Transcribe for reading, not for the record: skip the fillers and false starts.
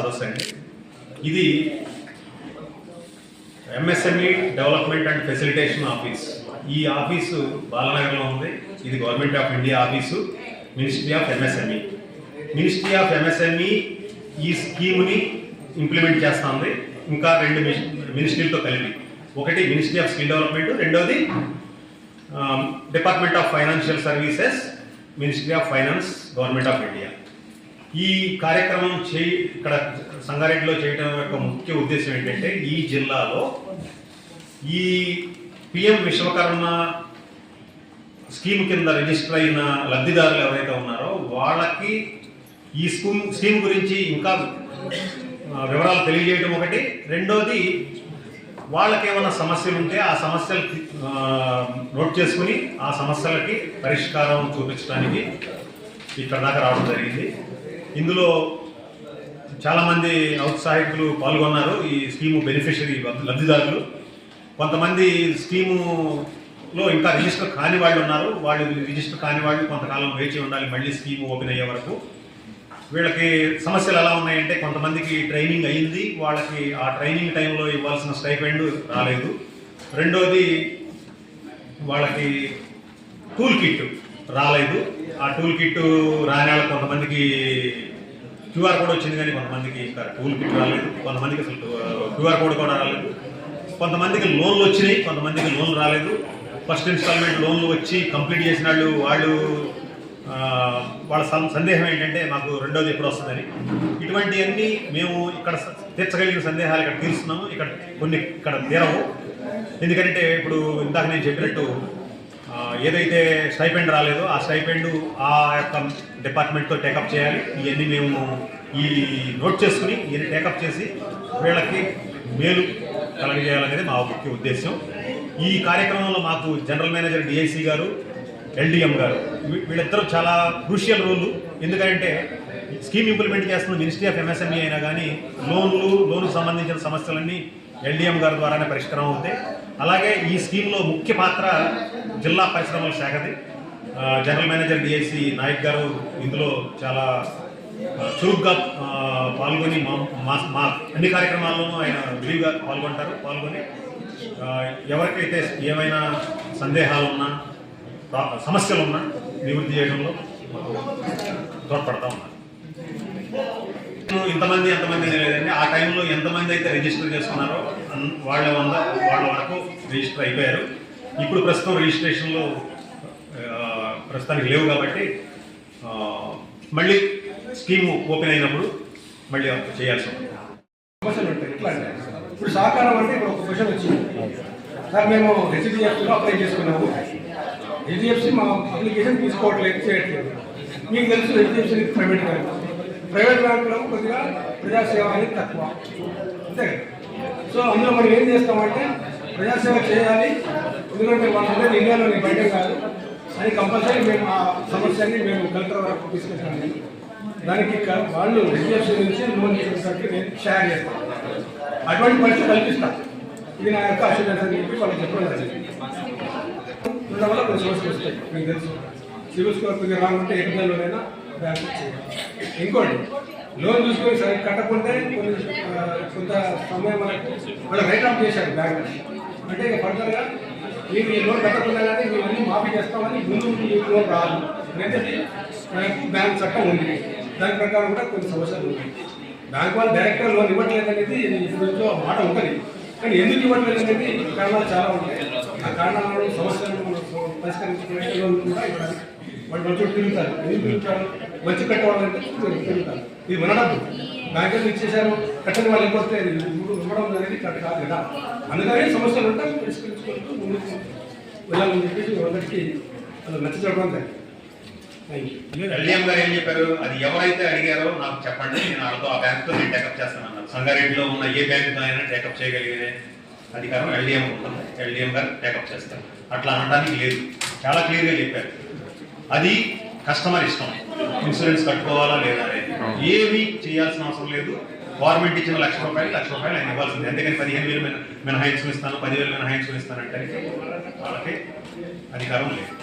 సదస్సు అండి. ఇది MSME development and facilitation office. ఈ ఆఫీసు బాలనగర్లో ఉంది. ఇది government of India office, ministry of MSME. Ministry of MSME ఈ స్కీమ్ని ఇంప్లిమెంట్ చేస్తుంది. ఇంకా 2 మినిస్ట్రీలతో కలిపి, ఒకటి మినిస్ట్రీ ఆఫ్ స్కిల్ డెవలప్మెంట్, రెండోది department of financial services, ministry of finance, government of India. ఈ కార్యక్రమం ఇక్కడ సంగారెడ్డిలో చేయడం యొక్క ముఖ్య ఉద్దేశం ఏంటంటే, ఈ జిల్లాలో ఈ పిఎం విశ్వకర్మ స్కీమ్ కింద రిజిస్టర్ అయిన లబ్ధిదారులు ఎవరైతే ఉన్నారో వాళ్ళకి ఈ స్కీమ్ గురించి ఇంకా వివరాలు తెలియజేయడం ఒకటి, రెండోది వాళ్ళకి ఏమైనా సమస్యలు ఉంటే ఆ సమస్యలు నోట్ చేసుకుని ఆ సమస్యలకి పరిష్కారం చూపించడానికి ఇక్కడ దాకా రావడం జరిగింది. ఇందులో చాలామంది ఔత్సాహికులు పాల్గొన్నారు. ఈ స్కీము బెనిఫిషరీ లబ్ధిదారులు. కొంతమంది స్కీములో ఇంకా రిజిస్టర్ కాని వాళ్ళు ఉన్నారు. వాళ్ళు రిజిస్టర్ కాని వాళ్ళు కొంతకాలం వేచి ఉండాలి మళ్ళీ స్కీము ఓపెన్ అయ్యే వరకు. వీళ్ళకి సమస్యలు ఎలా ఉన్నాయంటే, కొంతమందికి ట్రైనింగ్ అయ్యింది, వాళ్ళకి ఆ ట్రైనింగ్ టైంలో ఇవ్వాల్సిన స్టైపెండ్ రాలేదు. రెండోది వాళ్ళకి టూల్ కిట్ రాలేదు. ఆ టూల్ కిట్ రాని వాళ్ళకి కొంతమందికి క్యూఆర్ కోడ్ వచ్చింది, కానీ కొంతమందికి ఇంకా టూల్ కిట్ రాలేదు. కొంతమందికి అసలు క్యూఆర్ కోడ్ కూడా రాలేదు. కొంతమందికి లోన్లు వచ్చినాయి, కొంతమందికి లోన్లు రాలేదు. ఫస్ట్ ఇన్స్టాల్మెంట్ లోన్లు వచ్చి కంప్లీట్ చేసిన వాళ్ళు వాళ్ళ సందేహం ఏంటంటే, మాకు రెండోది ఎప్పుడు వస్తుందని. ఇటువంటివన్నీ మేము ఇక్కడ తీర్చగలిగిన సందేహాలు ఇక్కడ తీరుస్తున్నాము. కొన్ని ఇక్కడ తీరవు. ఎందుకంటే ఇప్పుడు ఇందాక నేను చెప్పినట్టు ఏదైతే స్టైపెండ్ రాలేదో ఆ స్టైపెండ్ ఆ యొక్క డిపార్ట్మెంట్తో టేకప్ చేయాలి. ఇవన్నీ మేము ఈ నోట్ చేసుకుని ఇవన్నీ టేకప్ చేసి వీళ్ళకి మేలు కలగజేయాలనేది మా ముఖ్య ఉద్దేశం. ఈ కార్యక్రమంలో మాకు జనరల్ మేనేజర్ డిఐసి గారు, ఎల్డిఎం గారు, వీళ్ళిద్దరూ చాలా క్రూషియల్ రోల్. ఎందుకంటే స్కీమ్ ఇంప్లిమెంట్ చేస్తున్న మినిస్ట్రీ ఆఫ్ ఎంఎస్ఎంఈ అయినా కానీ లోన్కు సంబంధించిన సమస్యలన్నీ ఎల్డిఎం గారి ద్వారానే పరిష్కారం అవుతాయి. అలాగే ఈ స్కీమ్లో ముఖ్య పాత్ర జిల్లా పరిశ్రమల శాఖది. జనరల్ మేనేజర్ డిఐసి నాయక్ గారు ఇందులో చాలా చురుగ్గా పాల్గొని మా అన్ని కార్యక్రమాల్లోనూ ఆయన విరివిగా పాల్గొని ఎవరికైతే ఏమైనా సందేహాలు ఉన్నా సమస్యలు ఉన్నా నివృత్తి చేయడంలో తోడ్పడతా ఉన్నారు. ఇంతమంది ఎంతమంది లేదండి. ఆ టైంలో ఎంతమంది అయితే రిజిస్టర్ చేసుకున్నారో వాళ్ళ వరకు రిజిస్టర్ అయిపోయారు. ఇప్పుడు ప్రస్తుతం రిజిస్ట్రేషన్లో ప్రస్తుతానికి లేవు కాబట్టి మళ్ళీ స్కీమ్ ఓపెన్ అయినప్పుడు మళ్ళీ చేయాల్సి ఉంటుంది. సమస్యలు ఉంటాయి. ఎట్లా అంటే ఇప్పుడు సహకారం అంటే ఇప్పుడు ఒక క్వశ్చన్ వచ్చింది సార్, మేము హెచ్డిఎఫ్సిలో అప్లై చేసుకున్నాము. హెచ్డిఎఫ్సి మా అప్లికేషన్ తీసుకోవట్లేదు, చేయట్లేదు. మీకు తెలుసు హెచ్డిఎఫ్సి ప్రైవేట్ బ్యాంకులో కొద్దిగా ప్రజాసేవ అనేది తక్కువ, అంతే కదా. సో అందులో మనం ఏం చేస్తామంటే ప్రజాసేవ చేయాలి, ఎందుకంటే వాళ్ళ అనేది ఇండియాలో బయట కాదు అని కంపల్సరీ మేము ఆ సమస్యని మేము కలెక్టర్ వరకు తీసుకెళ్తాము. దానికి వాళ్ళు హెచ్డిఎఫ్సి నుంచి లోన్ తీసుకుంటే నేను షేర్ చేస్తాను. అటువంటి పరిస్థితి కల్పిస్తాను. ఇది నా యొక్క అష్యూరెన్స్ అని చెప్పి వాళ్ళకి చెప్పడం జరిగింది. ఉండడం వల్ల కొన్ని సమస్యలు వస్తాయి. మీకు తెలుసు సివిల్ స్కోర్ కొద్దిగా రాకుంటే ఎటుదలోనైనా బ్యాంకు చేయాలి. ఇంకోటి లోన్ చూసుకొని సరే కట్టకుంటే కొంత సమయం వాళ్ళు రైట్ ఆఫ్ చేశారు బ్యాంక్. అంటే ఇక ఫర్దర్గా మీకు ఈ లోన్ కట్టకుండా కానీ మేము అన్నీ మాఫీ చేస్తామని ముందు లోన్ రాదు అనేది మనకు బ్యాంక్ చట్టం ఉంది. దాని ప్రకారం కూడా కొన్ని సమస్యలు ఉన్నాయి. బ్యాంక్ వాళ్ళు డైరెక్ట్గా లోన్ ఇవ్వట్లేదు అనేది ఇప్పుడు మాట ఉంటుంది, కానీ ఎందుకు ఇవ్వట్లేదు అనేది కారణాలు చాలా ఉంటాయి. ఆ కారణాలు సమస్యలను పరిష్కరించుకునే లోన్ కూడా ఇవ్వడానికి వాళ్ళు మంచి తిరుగుతారు. ఎందుకు తిరుగుతారు? మంచి కట్టవాలంటే తిరుగుతారు. ఇది మన డబ్బు బ్యాంకులు ఇచ్చేసారు, కట్టని వాళ్ళు ఇవ్వస్తే ఇవ్వడం అనేది కరెక్ట్ కాదు కదా. అందుకనే సమస్యలు ఉంటాయి, పరిష్కరించుకుంటూ ముందుకు వెళ్ళాలని చెప్పేసి వాళ్ళకి అది నచ్చ చెప్పడం జరిగింది. ఎల్డిఎం గారు ఏం చెప్పారు, అది ఎవరైతే అడిగారో నాకు చెప్పండి, నేను వాళ్ళతో ఆ బ్యాంకుతో నేను టేకప్ చేస్తానన్నారు. సంగారెడ్డిలో ఉన్న ఏ బ్యాంకుతో అయినా టేకప్ చేయగలిగే అధికారం ఎల్డిఎం ఉంటుంది. ఎల్డిఎం గారు టేకప్ చేస్తారు. అట్లా అనడానికి లేదు, చాలా క్లియర్గా చెప్పారు. అది కస్టమర్ ఇష్టం, ఇన్సూరెన్స్ కట్టుకోవాలా లేదా అనేది ఏమీ చేయాల్సిన అవసరం లేదు. గవర్నమెంట్ ఇచ్చిన ₹1,00,000 ఆయన ఇవ్వాల్సింది. అంతేకాని 15,000 మినహాయించుకుని ఇస్తాను, 10,000 మినహాయించుకుని ఇస్తానంటే వాళ్ళకి అధికారం లేదు.